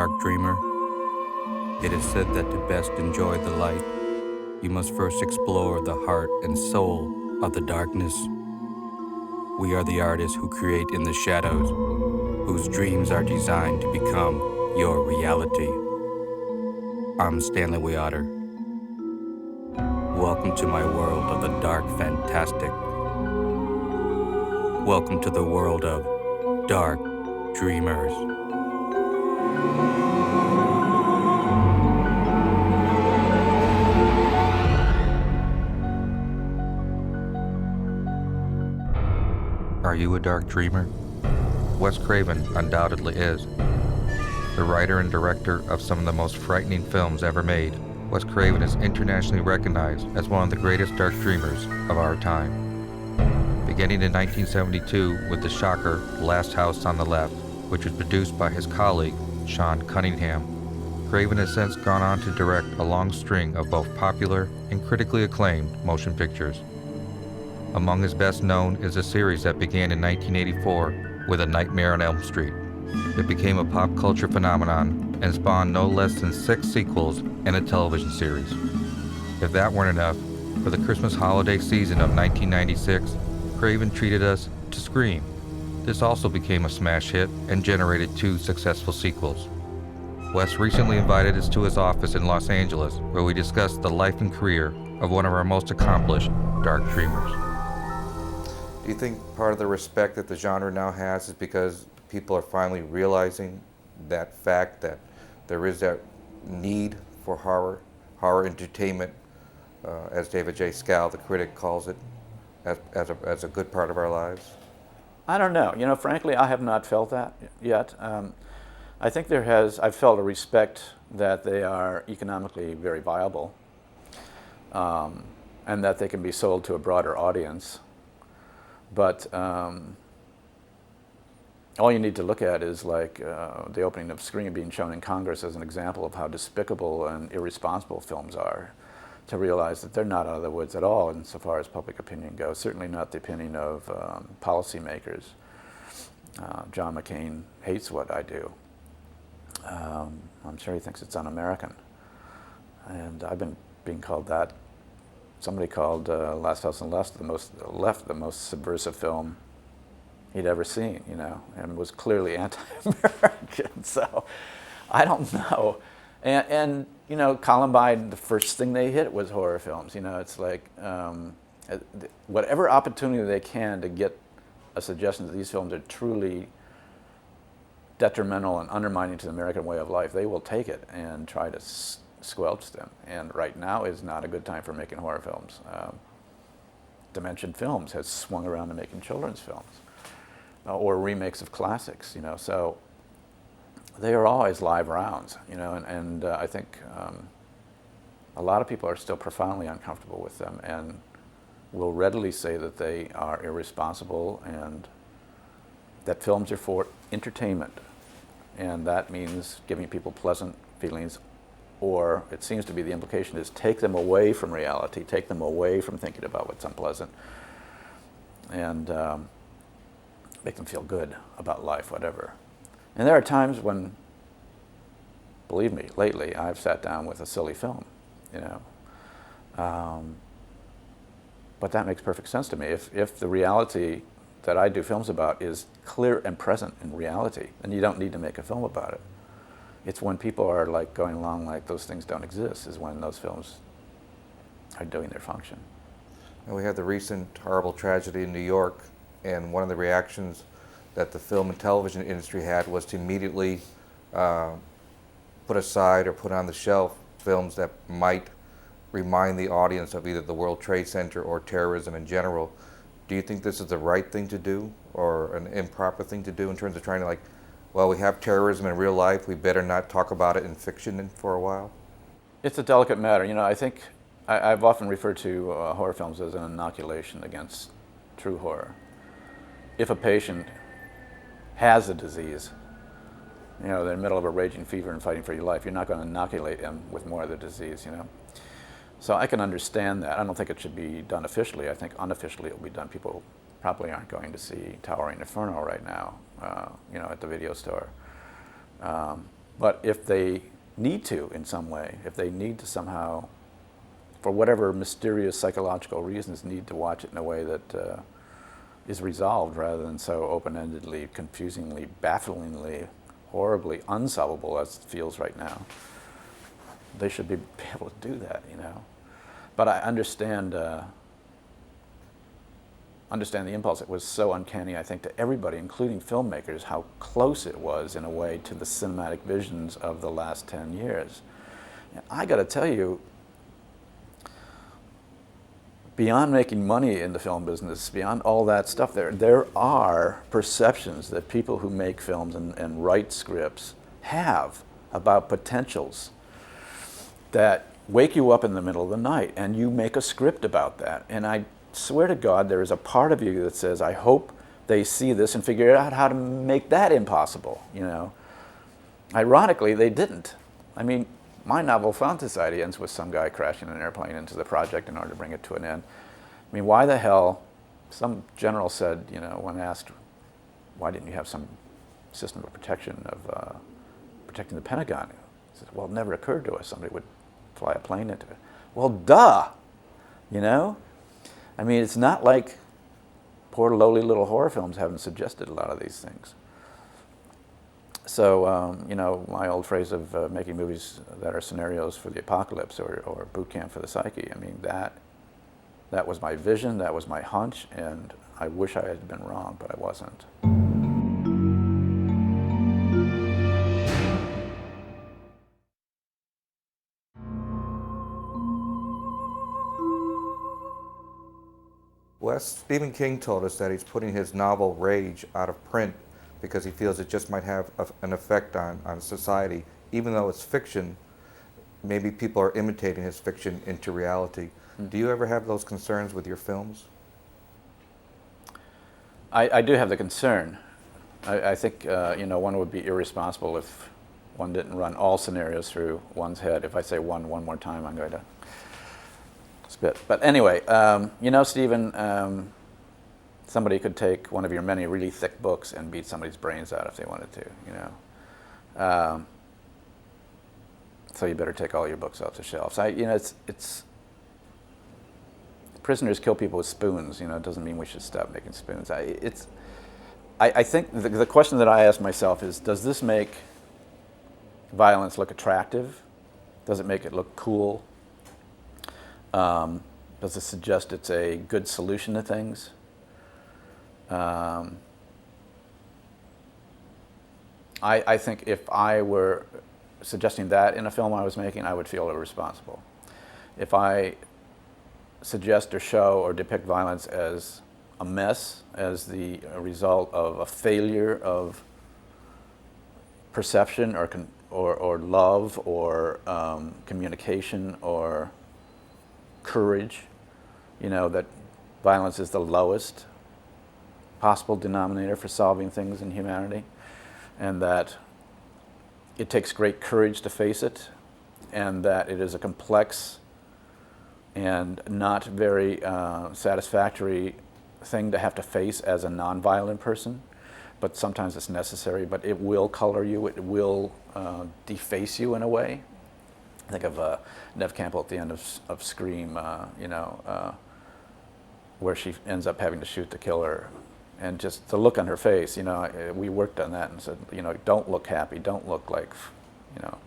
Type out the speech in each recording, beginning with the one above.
dark dreamer? It is said that to best enjoy the light, you must first explore the heart and soul of the darkness. We are the artists who create in the shadows, whose dreams are designed to become your reality. I'm Stanley Weotter. Welcome to my world of the dark fantastic. Welcome to the world of dark dreamers. Are you a dark dreamer? Wes Craven undoubtedly is. The writer and director of some of the most frightening films ever made, Wes Craven is internationally recognized as one of the greatest dark dreamers of our time. Beginning in 1972 with the shocker Last House on the Left, which was produced by his colleague, Sean Cunningham, Craven has since gone on to direct a long string of both popular and critically acclaimed motion pictures. Among his best known is a series that began in 1984 with A Nightmare on Elm Street. It became a pop culture phenomenon and spawned no less than 6 sequels and a television series. If that weren't enough, for the Christmas holiday season of 1996, Craven treated us to Scream. This also became a smash hit and generated 2 successful sequels. Wes recently invited us to his office in Los Angeles, where we discussed the life and career of one of our most accomplished dark dreamers. Do you think part of the respect that the genre now has is because people are finally realizing that fact that there is that need for horror entertainment, as David J. Scal, the critic, calls it, as a good part of our lives? I don't know. Frankly, I have not felt that yet. I think I've felt a respect that they are economically very viable, and that they can be sold to a broader audience. But all you need to look at is like the opening of Scream being shown in Congress as an example of how despicable and irresponsible films are, to realize that they're not out of the woods at all insofar as public opinion goes, certainly not the opinion of policymakers. John McCain hates what I do. I'm sure he thinks it's un-American. And I've been being called that. Somebody called Last House on the most subversive film he'd ever seen, and was clearly anti-American. So I don't know. And Columbine, the first thing they hit was horror films. It's like whatever opportunity they can to get a suggestion that these films are truly detrimental and undermining to the American way of life, they will take it and try to squelch them. And right now is not a good time for making horror films. Dimension Films has swung around to making children's films or remakes of classics. So they are always live rounds. And I think a lot of people are still profoundly uncomfortable with them and will readily say that they are irresponsible and that films are for entertainment, and that means giving people pleasant feelings. Or it seems to be the implication is take them away from reality, take them away from thinking about what's unpleasant, and make them feel good about life, whatever. And there are times when, believe me, lately I've sat down with a silly film, but that makes perfect sense to me. If the reality that I do films about is clear and present in reality, then you don't need to make a film about it. It's when people are like going along like those things don't exist is when those films are doing their function. And we had the recent horrible tragedy in New York, and one of the reactions that the film and television industry had was to immediately put aside or put on the shelf films that might remind the audience of either the World Trade Center or terrorism in general. Do you think this is the right thing to do or an improper thing to do in terms of trying to well, we have terrorism in real life, we better not talk about it in fiction for a while? It's a delicate matter. I think I've often referred to horror films as an inoculation against true horror. If a patient has a disease, they're in the middle of a raging fever and fighting for your life, you're not going to inoculate them with more of the disease, So I can understand that. I don't think it should be done officially. I think unofficially it will be done. People probably aren't going to see Towering Inferno right now, at the video store. But if they need to in some way, if they need to somehow, for whatever mysterious psychological reasons, need to watch it in a way that is resolved rather than so open-endedly, confusingly, bafflingly, horribly unsolvable as it feels right now, they should be able to do that, you know. But I understand the impulse. It was so uncanny, I think, to everybody, including filmmakers, how close it was, in a way, to the cinematic visions of the last 10 years. And I got to tell you, beyond making money in the film business, beyond all that stuff, there are perceptions that people who make films and write scripts have about potentials that wake you up in the middle of the night, and you make a script about that. And I swear to God, there is a part of you that says, I hope they see this and figure out how to make that impossible, you know. Ironically, they didn't. I mean, my novel Found Society ends with some guy crashing an airplane into the project in order to bring it to an end. I mean, why the hell, some general said, you know, when asked, why didn't you have some system of protection of protecting the Pentagon? He says, well, it never occurred to us somebody would fly a plane into it. Well, duh, you know? I mean, it's not like poor lowly little horror films haven't suggested a lot of these things. So, you know, my old phrase of making movies that are scenarios for the apocalypse or boot camp for the psyche, I mean, that was my vision, that was my hunch, and I wish I had been wrong, but I wasn't. Wes, Stephen King told us that he's putting his novel Rage out of print because he feels it just might have an effect on society. Even though it's fiction, maybe people are imitating his fiction into reality. Do you ever have those concerns with your films? I do have the concern. I think you know, one would be irresponsible if one didn't run all scenarios through one's head. If I say one more time, I'm going to spit. But anyway, you know, Stephen, somebody could take one of your many really thick books and beat somebody's brains out if they wanted to, you know. So you better take all your books off the shelves. You know, it's prisoners kill people with spoons. You know, it doesn't mean we should stop making spoons. I think the question that I ask myself is, does this make violence look attractive? Does it make it look cool? Does it suggest it's a good solution to things? I think if I were suggesting that in a film I was making, I would feel irresponsible. If I suggest or show or depict violence as a mess, as the result of a failure of perception or love or communication or courage, you know, that violence is the lowest possible denominator for solving things in humanity, and that it takes great courage to face it, and that it is a complex and not very satisfactory thing to have to face as a nonviolent person, but sometimes it's necessary. But it will color you, it will deface you in a way. Think of Neve Campbell at the end of Scream, you know, where she ends up having to shoot the killer, and just the look on her face, you know, we worked on that and said, you know, don't look happy, don't look like, you know,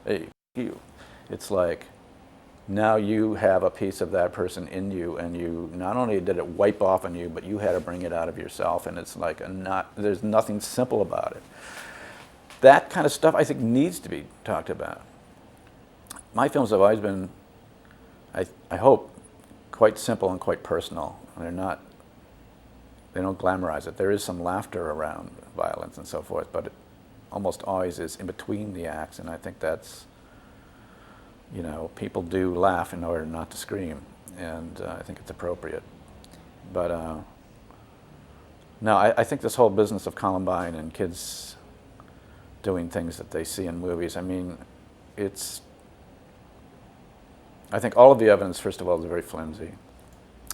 hey, you. It's like, now you have a piece of that person in you, and you, not only did it wipe off on you, but you had to bring it out of yourself, and it's like there's nothing simple about it. That kind of stuff, I think, needs to be talked about. My films have always been, I hope, quite simple and quite personal. They don't glamorize it. There is some laughter around violence and so forth, but it almost always is in between the acts, and I think that's, you know, people do laugh in order not to scream, and I think it's appropriate. But no, I think this whole business of Columbine and kids doing things that they see in movies, I mean, I think all of the evidence, first of all, is very flimsy.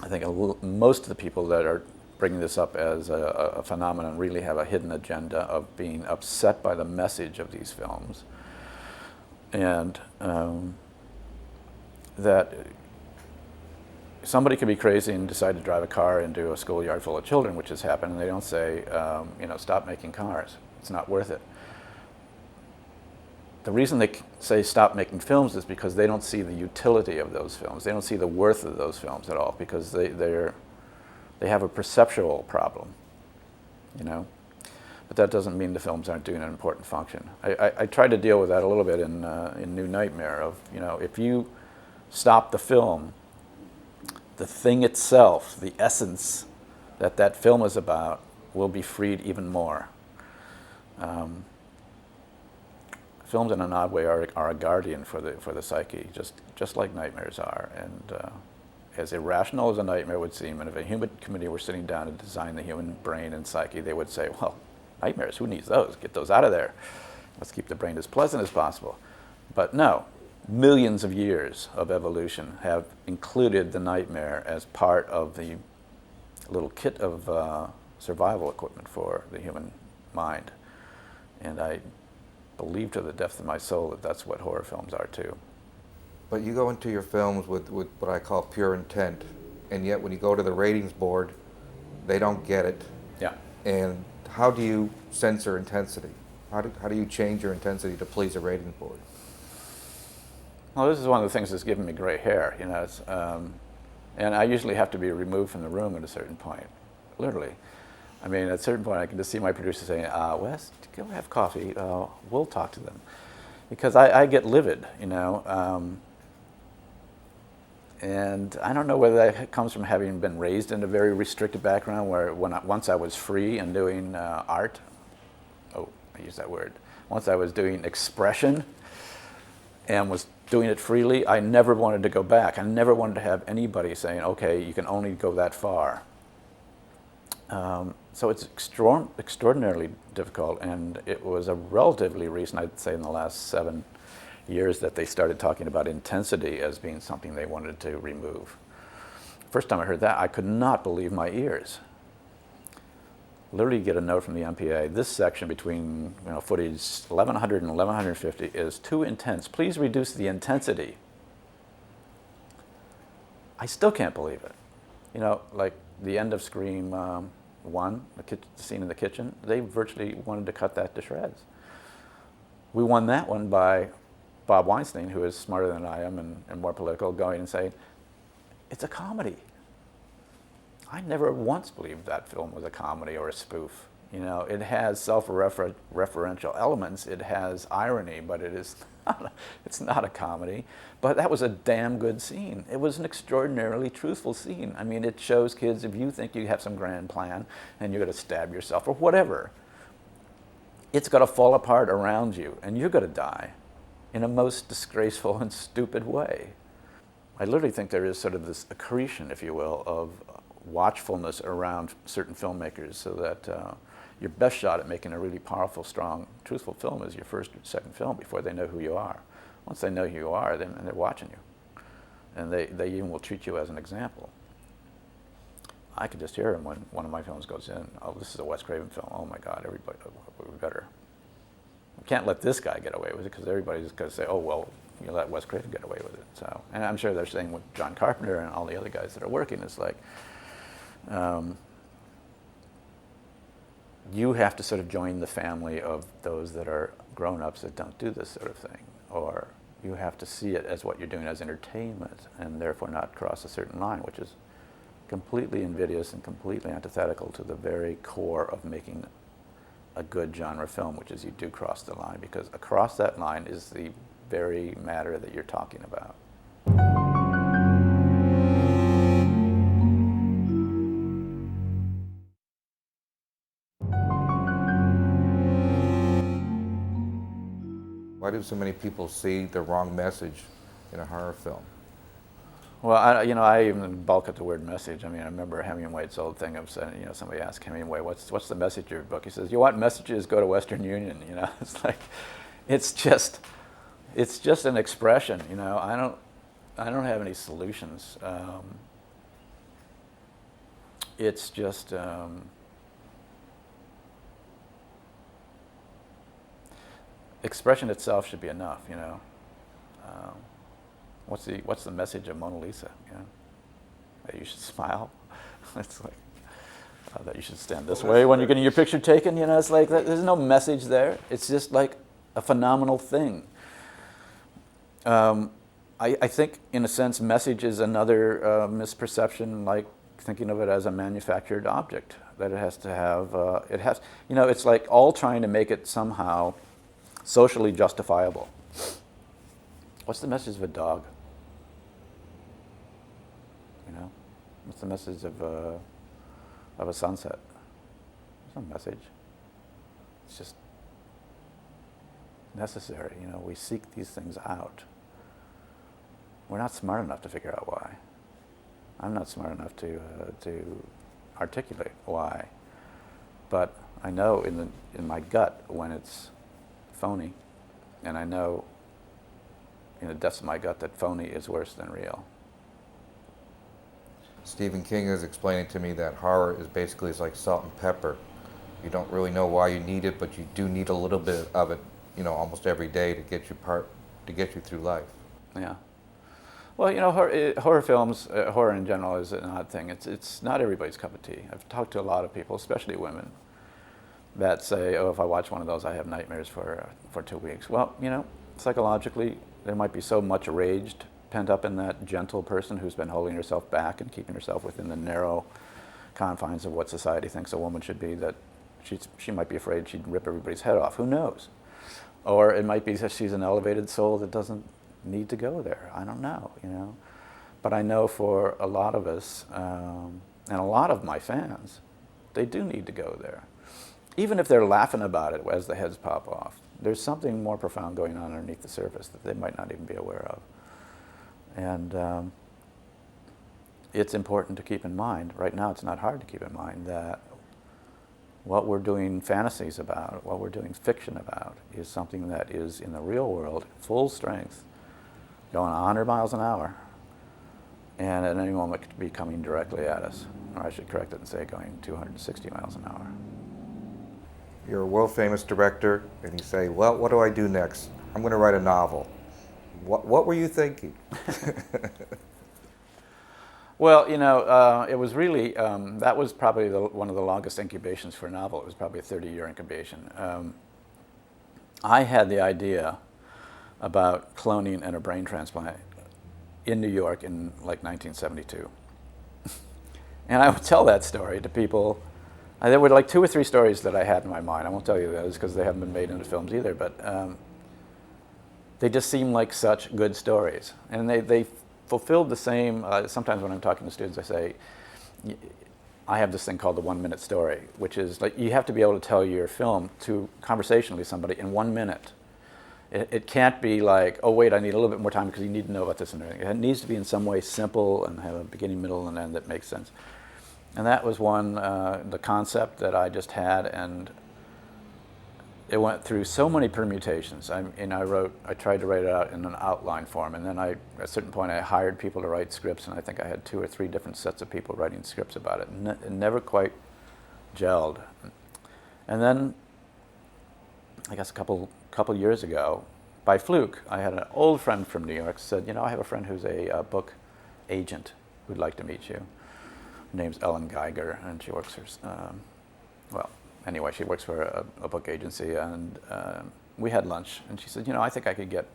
I think most of the people that are bringing this up as a phenomenon really have a hidden agenda of being upset by the message of these films, and that somebody could be crazy and decide to drive a car into a schoolyard full of children, which has happened, and they don't say, stop making cars. It's not worth it. The reason they say stop making films is because they don't see the utility of those films. They don't see the worth of those films at all, because they have a perceptual problem, But that doesn't mean the films aren't doing an important function. I tried to deal with that a little bit in New Nightmare of, if you stop the film, the thing itself, the essence that film is about, will be freed even more. Films, in an odd way, are a guardian for the psyche, just like nightmares are. And as irrational as a nightmare would seem, and if a human committee were sitting down to design the human brain and psyche, they would say, well, nightmares, who needs those? Get those out of there. Let's keep the brain as pleasant as possible. But no. Millions of years of evolution have included the nightmare as part of the little kit of survival equipment for the human mind. And I believe to the depth of my soul that that's what horror films are too. But you go into your films with what I call pure intent, and yet when you go to the ratings board, they don't get it. Yeah. And how do you censor intensity? How do you change your intensity to please a ratings board? Well, this is one of the things that's given me gray hair, and I usually have to be removed from the room at a certain point, literally. I mean, at a certain point, I can just see my producer saying, Wes, go have coffee, we'll talk to them. Because I get livid, and I don't know whether that comes from having been raised in a very restricted background where once I was free and doing art, I use that word, once I was doing expression and was doing it freely, I never wanted to go back. I never wanted to have anybody saying, okay, you can only go that far. So it's extraordinarily difficult, and it was a relatively recent, I'd say in the last 7 years, that they started talking about intensity as being something they wanted to remove. First time I heard that, I could not believe my ears. Literally, you get a note from the MPA, this section between footage 1100 and 1150 is too intense. Please reduce the intensity. I still can't believe it. Like the end of Scream 1, the scene in the kitchen, they virtually wanted to cut that to shreds. We won that one by Bob Weinstein, who is smarter than I am and more political, going and saying, it's a comedy. I never once believed that film was a comedy or a spoof. It has self-referential elements, it has irony, but it's not a comedy. But that was a damn good scene. It was an extraordinarily truthful scene. I mean, it shows kids, if you think you have some grand plan and you're going to stab yourself or whatever, it's going to fall apart around you and you're going to die in a most disgraceful and stupid way. I literally think there is sort of this accretion, if you will, of watchfulness around certain filmmakers, so that your best shot at making a really powerful, strong, truthful film is your first or second film before they know who you are. Once they know who you are, then they're watching you. And they even will treat you as an example. I could just hear them when one of my films goes in, oh, this is a Wes Craven film, oh my God, everybody, we better. We can't let this guy get away with it, because everybody's just going to say, oh, well, you let Wes Craven get away with it. So, and I'm sure they're saying with John Carpenter and all the other guys that are working, it's like, you have to sort of join the family of those that are grown-ups that don't do this sort of thing, or you have to see it as what you're doing as entertainment and therefore not cross a certain line, which is completely invidious and completely antithetical to the very core of making a good genre film, which is you do cross the line, because across that line is the very matter that you're talking about. Why do so many people see the wrong message in a horror film? Well, I even balk at the word message. I mean, I remember Hemingway's old thing of saying, somebody asked Hemingway, what's the message of your book? He says, you want messages, go to Western Union. It's like, it's just an expression. I don't have any solutions. it's just expression itself should be enough, you know. What's the message of Mona Lisa? You know, that you should smile. It's like that you should stand this way when you're getting your picture taken. You know, it's like there's no message there. It's just like a phenomenal thing. I think, in a sense, message is another misperception, like thinking of it as a manufactured object, that it has to have, you know, it's like all trying to make it somehow socially justifiable. What's the message of a dog? You know, what's the message of a sunset? There's no message. It's just necessary. You know, we seek these things out. We're not smart enough to figure out why. I'm not smart enough to articulate why. But I know in my gut when it's phony, and I know in the depths of my gut that phony is worse than real. Stephen King is explaining to me that horror is basically like salt and pepper. You don't really know why you need it, but you do need a little bit of it, you know, almost every day to get you through life. Yeah. Well, you know, horror films, horror in general is an odd thing. It's not everybody's cup of tea. I've talked to a lot of people, especially women, that say, oh, if I watch one of those, I have nightmares for 2 weeks. Well, you know, psychologically, there might be so much rage pent up in that gentle person who's been holding herself back and keeping herself within the narrow confines of what society thinks a woman should be, that she might be afraid she'd rip everybody's head off. Who knows? Or it might be that she's an elevated soul that doesn't need to go there. I don't know, you know. But I know for a lot of us, and a lot of my fans, they do need to go there. Even if they're laughing about it as the heads pop off, there's something more profound going on underneath the surface that they might not even be aware of. And it's important to keep in mind, right now it's not hard to keep in mind, that what we're doing fantasies about, what we're doing fiction about, is something that is in the real world, full strength, going 100 miles an hour, and at any moment could be coming directly at us. Or I should correct it and say going 260 miles an hour. You're a world-famous director, and you say, well, what do I do next? I'm going to write a novel. What were you thinking? Well, you know, it was really, that was probably one of the longest incubations for a novel. It was probably a 30-year incubation. I had the idea about cloning and a brain transplant in New York in like 1972. And I would tell that story to people. There were like 2 or 3 stories that I had in my mind. I won't tell you those because they haven't been made into films either, but they just seemed like such good stories. And they fulfilled the same, sometimes when I'm talking to students I say, I have this thing called the 1-minute story, which is like you have to be able to tell your film to conversationally somebody in 1 minute. It can't be like, oh wait, I need a little bit more time because you need to know about this and everything. It needs to be in some way simple and have a beginning, middle, and end that makes sense. And that was one, the concept that I just had, and it went through so many permutations. I tried to write it out in an outline form, and then at a certain point I hired people to write scripts, and I think I had 2 or 3 different sets of people writing scripts about it. It never quite gelled. And then, I guess a couple years ago, by fluke, I had an old friend from New York said, you know, I have a friend who's a book agent who'd like to meet you. Her name's Ellen Geiger, and she works for, anyway, she works for a book agency, and we had lunch, and she said, you know, I think I could get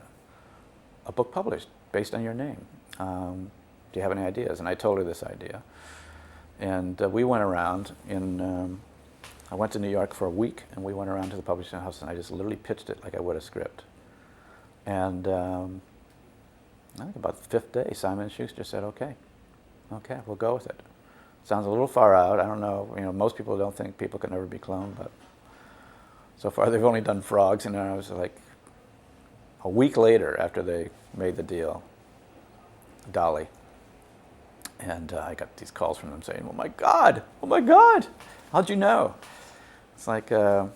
a book published based on your name. Do you have any ideas? And I told her this idea. And we went around I went to New York for a week, and we went around to the publishing house, and I just literally pitched it like I would a script. And I think about the 5th day, Simon & Schuster said, okay, we'll go with it. Sounds a little far out. I don't know. You know, most people don't think people can ever be cloned, but so far they've only done frogs. And I was like, a week later, after they made the deal, Dolly, and I got these calls from them saying, "Oh my God, how'd you know?" It's like, there's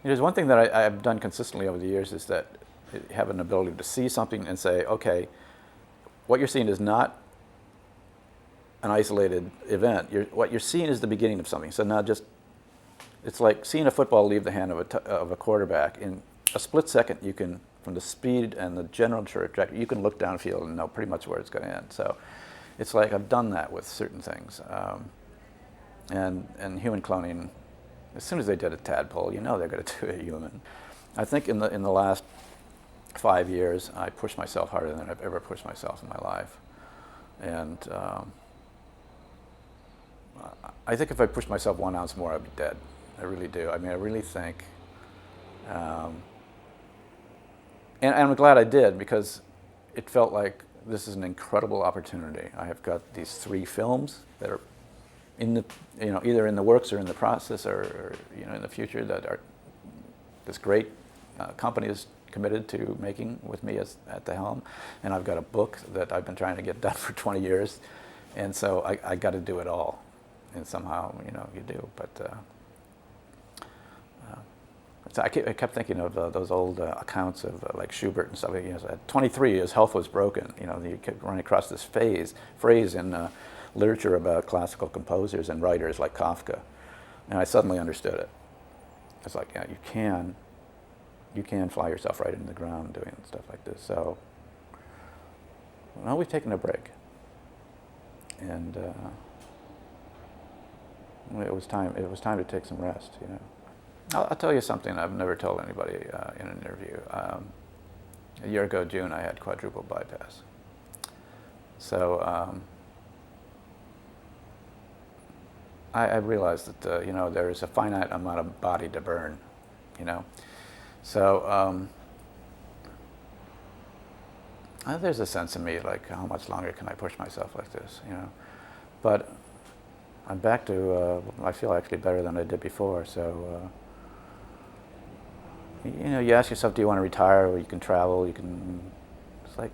one thing that I've done consistently over the years is that I have an ability to see something and say, okay, what you're seeing is not an isolated event. What you're seeing is the beginning of something. So now it's like seeing a football leave the hand of a quarterback. In a split second, you can, from the speed and the general trajectory, you can look downfield and know pretty much where it's going to end. So it's like I've done that with certain things. And human cloning, as soon as they did a tadpole, you know they're going to do a human. I think in the last 5 years, I pushed myself harder than I've ever pushed myself in my life. And I think if I pushed myself 1 ounce more, I'd be dead. I really do. I mean, I really think, and I'm glad I did, because it felt like this is an incredible opportunity. I have got these 3 films that are in the, either in the works or in the process, or in the future, that are this great company is committed to making with me at the helm. And I've got a book that I've been trying to get done for 20 years. And so I got to do it all. And somehow, you do. But so I kept thinking of those old accounts of like Schubert and stuff. At 23, his health was broken. You kept running across this phrase in literature about classical composers and writers like Kafka. And I suddenly understood it. It's like, yeah, you can fly yourself right into the ground doing stuff like this. So, well, we've taken a break. And it was time to take some rest, I'll tell you something I've never told anybody in an interview. A year ago, June, I had quadruple bypass. So I realized that there is a finite amount of body to burn, So there's a sense in me like, how much longer can I push myself like this, But I'm back to, I feel actually better than I did before. So, you ask yourself, do you want to retire, or you can travel, it's like,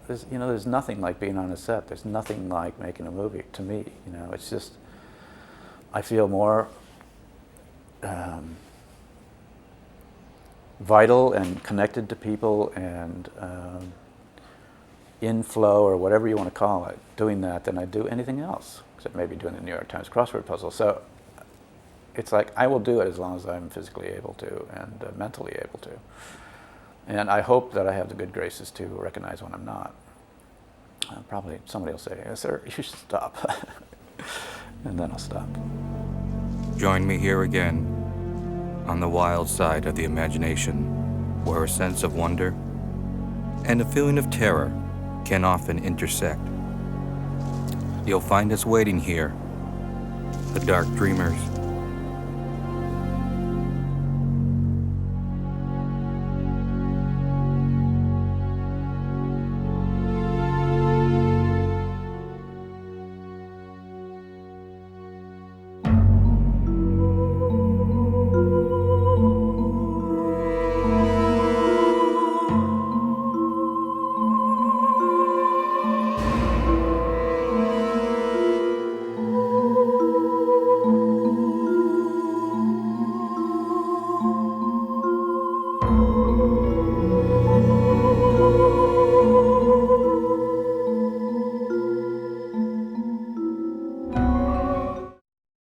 there's nothing like being on a set. There's nothing like making a movie, to me, it's just, I feel more vital and connected to people and in flow, or whatever you want to call it, doing that than I do anything else, except maybe doing the New York Times crossword puzzle. So it's like I will do it as long as I'm physically able to and mentally able to. And I hope that I have the good graces to recognize when I'm not. Probably somebody will say, yes, sir, you should stop. And then I'll stop. Join me here again on the wild side of the imagination, where a sense of wonder and a feeling of terror can often intersect. You'll find us waiting here, the Dark Dreamers.